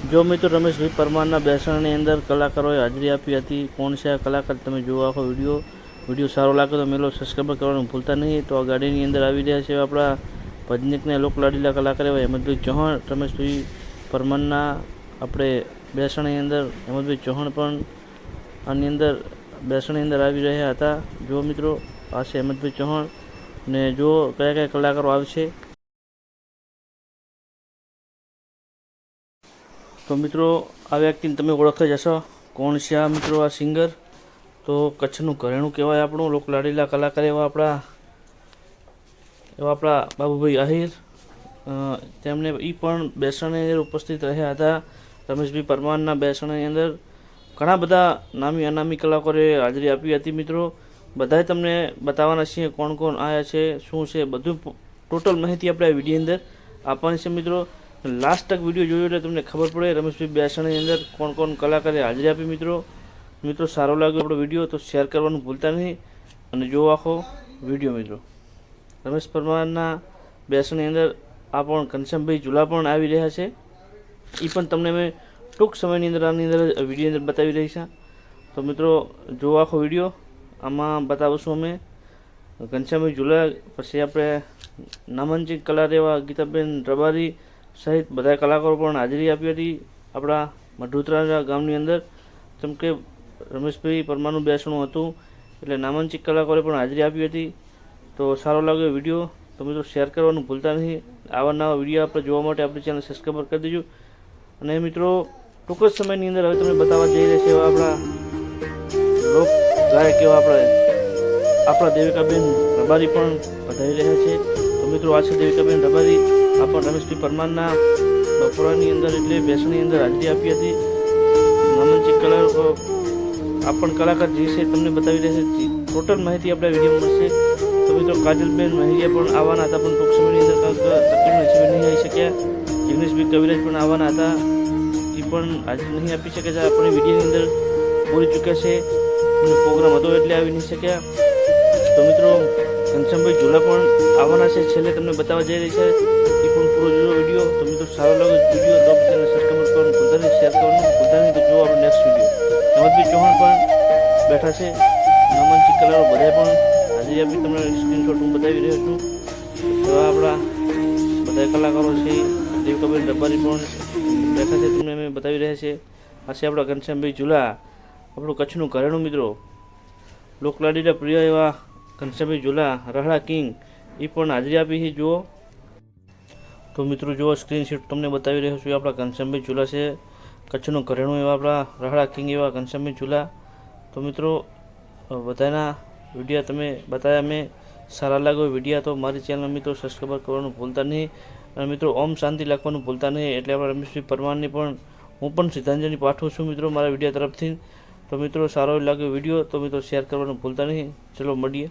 જો મિત્રો રમેશભાઈ પરમારના બેસણની અંદર કલાકારોએ હાજરી આપી હતી. કોણ છે આ કલાકાર તમે જુઓ આખો વિડીયો સારો લાગે તો મેલો સબસ્ક્રાઈબ કરવાનું ભૂલતા નહીં. તો આ ગાડીની અંદર આવી રહ્યા છે આપણા ભજનિકને લોકલાડીલા કલાકાર એવા હેમંતભાઈ ચૌહાણ. રમેશભાઈ પરમારના આપણે બેસણની અંદર હેમંતભાઈ ચૌહાણ પણ આની અંદર બેસણની અંદર આવી રહ્યા હતા. જો મિત્રો આ છે હેમંતભાઈ ચૌહાણ ને જો કયા કયા કલાકારો આવશે. તો મિત્રો આ વ્યક્તિને તમે ઓળખી જશો. કોણ છે આ મિત્રો? આ સિંગર તો કચ્છનું ઘરેણું કહેવાય આપણું લોકલાડીલા કલાકાર એવા આપણા બાબુભાઈ આહિર. તેમને એ પણ બેસણની અંદર ઉપસ્થિત રહ્યા હતા. રમેશભાઈ પરમારના બેસણની અંદર ઘણા બધા નામી અનામી કલાકારોએ હાજરી આપી હતી. મિત્રો બધાએ તમને બતાવવાના છીએ કોણ કોણ આવ્યા છે, શું છે, બધું ટોટલ માહિતી આપણે આ વિડીયોની અંદર આપવાની છે. મિત્રો લાસ્ટ તક વિડીયો જોયો એટલે તમને ખબર પડે રમેશભાઈ બેસણની અંદર કોણ કોણ કલાકારે હાજરી આપી. મિત્રો સારો લાગ્યો આપણો વિડીયો તો શેર કરવાનું ભૂલતા નહીં અને જો આખો વિડીયો. મિત્રો રમેશ પરમારના બેસણની અંદર આ પણ ઘનશ્યામભાઈ ઝુલા પણ આવી રહ્યા છે. એ પણ તમને મેં ટૂંક સમયની અંદર આની અંદર વિડીયોની અંદર બતાવી રહી છે. તો મિત્રો જો આખો વિડીયો આમાં બતાવીશું અમે ઘનશ્યામભાઈ ઝુલા, પછી આપણે નામાંકિત કલાકાર એવા ગીતાબેન રબારી સહિત બધા કલાકારો પણ હાજરી આપી હતી આપણા મઢુતરા ગામની અંદર. જેમ કે રમેશભાઈ પરમારનું બેસણું હતું એટલે નામાંકિત કલાકારોએ પણ હાજરી આપી હતી. તો સારો લાગ્યો વિડીયો તો મિત્રો શેર કરવાનું ભૂલતા નહીં. આવા નવા વિડીયો આપણે જોવા માટે આપણી ચેનલ સબસ્ક્રાઈબ કરી દેજો. અને મિત્રો ટૂંક જ સમયની અંદર હવે તમને બતાવવા જઈ રહ્યા છે એવા આપણા લોક ગાયક એવા આપણા દેવિકાબેન રબારી પણ વધારી રહ્યા છે. તો મિત્રો આ છે દેવિકાબેન રબારી. આ પણ રમેશભાઈ પરમારના બપોરાની અંદર એટલે બેસણની અંદર હાજરી આપી હતી. નામાંકિત કલાકારો આ પણ કલાકાર જે છે તમને બતાવી રહ્યા છે. ટોટલ માહિતી આપણા વિડીયોમાં મળશે. તો મિત્રો કાજલબેન મહેરિયા પણ આવવાના હતા પણ ટૂંક સમયની અંદર તકલીફના જીવે નહીં આવી શક્યા. જિગ્નેશભાઈ કવિરાજ પણ આવવાના હતા, એ પણ હાજરી નહીં આપી શકે છે. આપણે વિડીયોની અંદર બોલી ચૂક્યા છે, પ્રોગ્રામ હતો એટલે આવી નહીં શક્યા. તો મિત્રો ઘનશ્યામભાઈ ઝુલા પણ આવવાના છે, છેલ્લે તમને બતાવવા જઈ રહી છે. એ પણ પૂરો જોયો વિડીયો. તો મિત્રો સારો લાગે વિડીયો તો તેને સબસ્ક્રાઈબ કરવાનું ભૂલતા નહીં, શેર કરવાનું ભૂલતા નહીં. તો જો આપણે નેક્સ્ટ વિડીયો. હેમંતભાઈ ચૌહાણ પણ બેઠા છે, નામાંકિત કલાકારો બધા પણ હાજરી આપી. તમને સ્ક્રીનશોટ હું બતાવી રહ્યો છું. એવા આપણા બધા કલાકારો છે. દેવકાબેન રબારી પણ બેઠા છે, તમને અમે બતાવી રહ્યા છે. આ છે આપણા ઘનશ્યામભાઈ ઝુલા, આપણું કચ્છનું ઘરેણું. મિત્રો લોકલાડીલા પ્રિય એવા ઘનશ્યામભાઈ ઝુલા રહડા કિંગ એ પણ હાજરી આપી છે. જુઓ તો મિત્રો જુઓ સ્ક્રીનશોટ તમને બતાવી રહ્યો છું. આપણા ઘનશ્યામભાઈ ઝુલા છે, કચ્છનું ઘરેણું એવા આપણા રહડા કિંગ એવા ઘનશ્યામભાઈ ઝુલા. તો મિત્રો બધાના વિડીયો તમે બતાવ્યા મેં, સારા લાગ્યો વિડીયો તો મારી ચેનલ મિત્રો સબસ્ક્રાઈબ કરવાનું ભૂલતા નહીં. અને મિત્રો ઓમ શાંતિ લખવાનું ભૂલતા નહીં. એટલે આપણા રમેશભાઈ પરમારની પણ હું પણ શ્રદ્ધાંજલિ પાઠવું છું મિત્રો મારા વિડીયો તરફથી. તો મિત્રો સારો લાગ્યો વિડીયો તો મિત્રો શેર કરવાનું ભૂલતા નહીં. ચલો મળીએ.